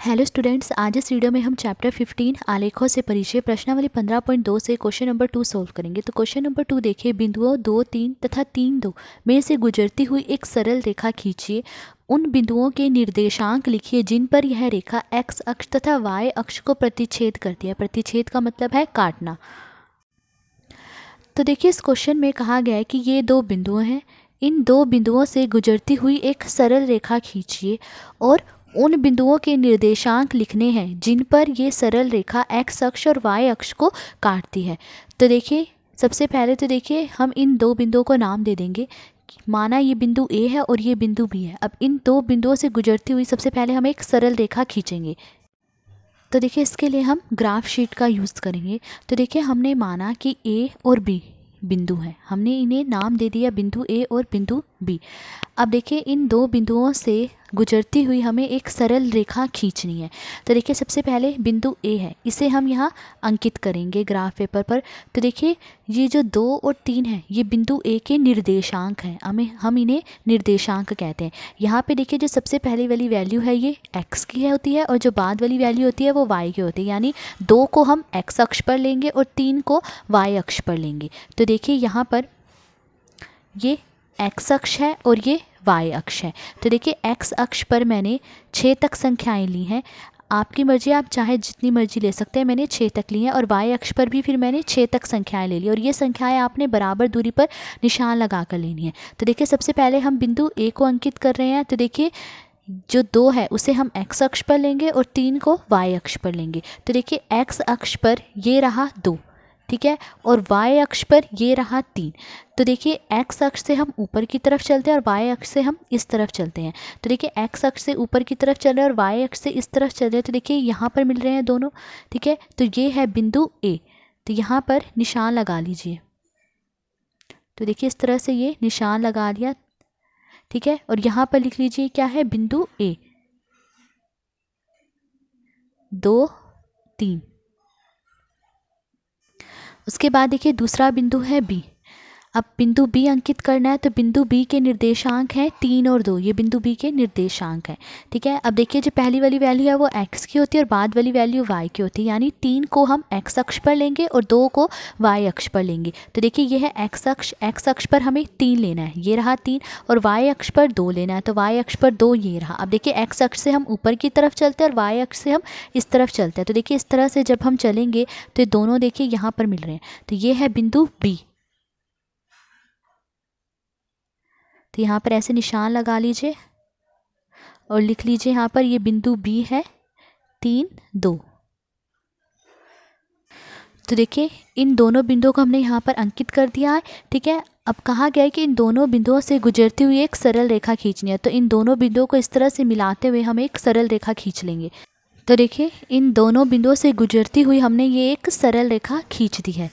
Hello students, आज इस video में हम चैप्टर 15 आलेखों से परिचय प्रश्नावली 15.2 से क्वेश्चन नंबर 2 सॉल्व करेंगे। तो क्वेश्चन नंबर 2 देखिए, बिंदुओं 2, 3 तथा 3, 2 में से गुजरती हुई एक सरल रेखा खींचिए। उन बिंदुओं के निर्देशांक लिखिए जिन पर यह रेखा एक्स अक्ष तथा वाई अक्ष को प्रतिच्छेद करती है। प्रतिच्छेद का मतलब है काटना। तो देखिए, इस क्वेश्चन में कहा गया है कि ये दो बिंदु हैं, इन दो बिंदुओं से गुजरती हुई एक सरल रेखा खींचिए और उन बिंदुओं के निर्देशांक लिखने हैं जिन पर ये सरल रेखा एक्स अक्ष और वाई अक्ष को काटती है। तो देखिए, सबसे पहले तो देखिए हम इन दो बिंदुओं को नाम दे देंगे। माना ये बिंदु ए है और ये बिंदु बी है। अब इन दो बिंदुओं से गुजरती हुई सबसे पहले हम एक सरल रेखा खींचेंगे। तो देखिए, इसके लिए हम ग्राफ शीट का यूज़ करेंगे। तो देखिए, हमने माना कि ए और बी बिंदु हैं, हमने इन्हें नाम दे दिया बिंदु ए और बिंदु बी। अब देखिए, इन दो बिंदुओं से गुजरती हुई हमें एक सरल रेखा खींचनी है। तो देखिए, सबसे पहले बिंदु ए है, इसे हम यहाँ अंकित करेंगे ग्राफ पेपर पर। तो देखिए, ये जो 2 और 3 है, ये बिंदु ए के निर्देशांक हैं। हम इन्हें निर्देशांक कहते हैं। यहाँ पे देखिए, जो सबसे पहले वाली वैल्यू है ये एक्स की है होती है और जो बाद वाली वैल्यू होती है वो वाई की होती है। यानी 2 को हम एक्स अक्ष पर लेंगे और 3 को वाई अक्ष पर लेंगे। तो देखिए, यहाँ पर ये एक्स अक्ष है और ये वाई अक्ष है। तो देखिए, एक्स अक्ष पर मैंने 6 तक संख्याएं ली हैं। आपकी मर्जी, आप चाहे जितनी मर्जी ले सकते हैं। मैंने 6 तक ली हैं और वाई अक्ष पर भी फिर मैंने 6 तक संख्याएं ले ली और ये संख्याएं आपने बराबर दूरी पर निशान लगा कर लेनी है। तो देखिए, सबसे पहले हम बिंदु ए को अंकित कर रहे हैं। तो देखिए, जो 2 है उसे हम एक्स अक्ष पर लेंगे और 3 को वाई अक्ष पर लेंगे। तो देखिए, एक्स अक्ष पर ये रहा 2, ठीक है, और वाई अक्ष पर ये रहा 3। तो देखिए, एक्स अक्ष से हम ऊपर की तरफ चलते हैं और वाई अक्ष से हम इस तरफ चलते हैं। तो देखिए, एक्स अक्ष से ऊपर की तरफ चल रहे हैं और वाई अक्ष से इस तरफ चल रहे हैं। तो देखिए, यहाँ पर मिल रहे हैं दोनों, ठीक है। तो ये है बिंदु ए। तो यहाँ पर निशान लगा लीजिए। तो देखिए, इस तरह से ये निशान लगा लिया, ठीक है। और यहाँ पर लिख लीजिए क्या है, बिंदु ए 2, 3। उसके बाद देखिए, दूसरा बिंदु है बी। अब बिंदु बी अंकित करना है। तो बिंदु बी के निर्देशांक हैं 3 और 2। ये बिंदु बी के निर्देशांक हैं, ठीक है। अब देखिए, जो पहली वाली वैल्यू है वो एक्स की होती है और बाद वाली वैल्यू वाई की होती है। यानी 3 को हम एक्स अक्ष पर लेंगे और 2 को वाई अक्ष पर लेंगे। तो देखिए, ये है एक्स अक्ष। एक्स अक्ष पर हमें 3 लेना है, ये रहा 3, और वाई अक्ष पर 2 लेना है। तो वाई अक्ष पर 2 ये रहा। अब देखिए, एक्स अक्ष से हम ऊपर की तरफ चलते हैं और वाई अक्ष से हम इस तरफ चलते हैं। तो देखिए, इस तरह से जब हम चलेंगे तो ये दोनों देखिए यहाँ पर मिल रहे हैं। तो ये है बिंदु बी। तो यहाँ पर ऐसे निशान लगा लीजिए और लिख लीजिए यहाँ पर ये बिंदु बी है 3, 2। तो देखिए, इन दोनों बिंदुओं को हमने यहाँ पर अंकित कर दिया है, ठीक है। अब कहा गया है कि इन दोनों बिंदुओं से गुजरती हुई एक सरल रेखा खींचनी है। तो इन दोनों बिंदुओं को इस तरह से मिलाते हुए हम एक सरल रेखा खींच लेंगे। तो देखिए, इन दोनों बिंदुओं से गुजरती हुई हमने ये एक सरल रेखा खींच दी है।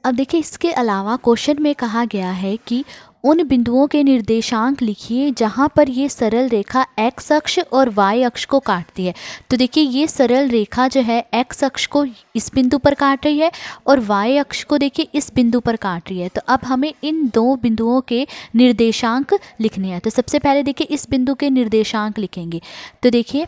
अब देखिए, इसके अलावा क्वेश्चन में कहा गया है कि उन बिंदुओं के निर्देशांक लिखिए जहां पर ये सरल रेखा एक्स अक्ष और वाई अक्ष को काटती है। तो देखिए, ये सरल रेखा जो है एक्स अक्ष को इस बिंदु पर काट रही है और वाई अक्ष को देखिए इस बिंदु पर काट रही है। तो अब हमें इन दो बिंदुओं के निर्देशांक लिखने हैं। तो सबसे पहले देखिए, इस बिंदु के निर्देशांक लिखेंगे। तो देखिए,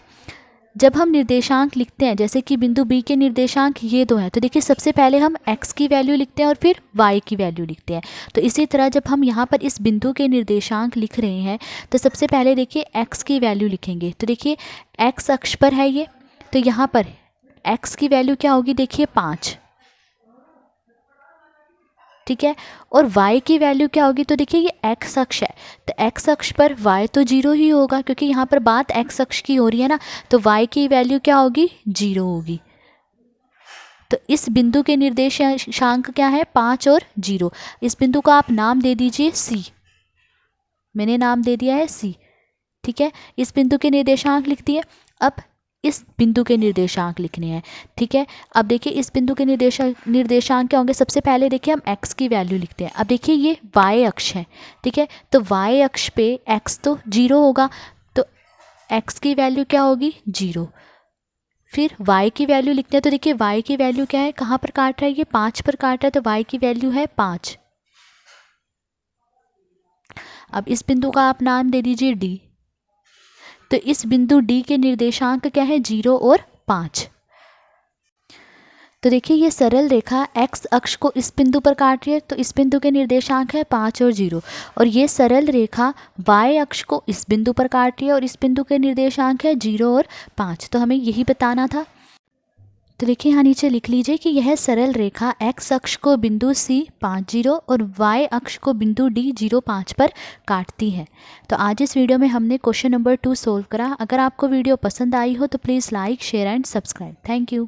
जब हम निर्देशांक लिखते हैं, जैसे कि बिंदु बी के निर्देशांक ये 2 हैं, तो देखिए, सबसे पहले हम x की वैल्यू लिखते हैं और फिर y की वैल्यू लिखते हैं। तो इसी तरह जब हम यहाँ पर इस बिंदु के निर्देशांक लिख रहे हैं तो सबसे पहले देखिए x की वैल्यू लिखेंगे। तो देखिए, x अक्ष पर है ये, तो यहाँ पर x की वैल्यू क्या होगी, देखिए 5, ठीक है। और y की वैल्यू क्या होगी, तो देखिए, ये x अक्ष है, तो x अक्ष पर y तो 0 ही होगा क्योंकि यहाँ पर बात x अक्ष की हो रही है ना। तो y की वैल्यू क्या होगी, 0 होगी। तो इस बिंदु के निर्देशांक क्या है, 5 और 0। इस बिंदु का आप नाम दे दीजिए C। मैंने नाम दे दिया है C, ठीक है। इस बिंदु के निर्देशांक लिख दिए। अब इस बिंदु के निर्देशांक लिखने हैं, ठीक है। अब देखिए, इस बिंदु के निर्देशांक क्या होंगे, सबसे पहले देखिए हम x की वैल्यू लिखते हैं। अब देखिए, ये y अक्ष है, ठीक है। तो y अक्ष पे x तो 0 होगा, तो x की वैल्यू क्या होगी, 0। फिर y की वैल्यू लिखते हैं। तो देखिए, y की वैल्यू क्या है, कहाँ पर काट रहा है, ये 5 पर काट रहा है, तो y की वैल्यू है 5। अब इस बिंदु का आप नाम दे दीजिए D, तो इस बिंदु डी के निर्देशांक क्या है, 0 और 5। तो देखिए ये सरल रेखा x अक्ष को इस बिंदु पर काट रही है, तो इस बिंदु के निर्देशांक है 5 और 0, और ये सरल रेखा y अक्ष को इस बिंदु पर काट रही है और इस बिंदु के निर्देशांक है 0 और 5। तो हमें यही बताना था। तो देखिए यहाँ नीचे लिख लीजिए कि यह सरल रेखा x अक्ष को बिंदु C 5 0 और y अक्ष को बिंदु D 0 5 पर काटती है। तो आज इस वीडियो में हमने क्वेश्चन नंबर 2 सोल्व करा। अगर आपको वीडियो पसंद आई हो तो please like, share and subscribe. Thank you.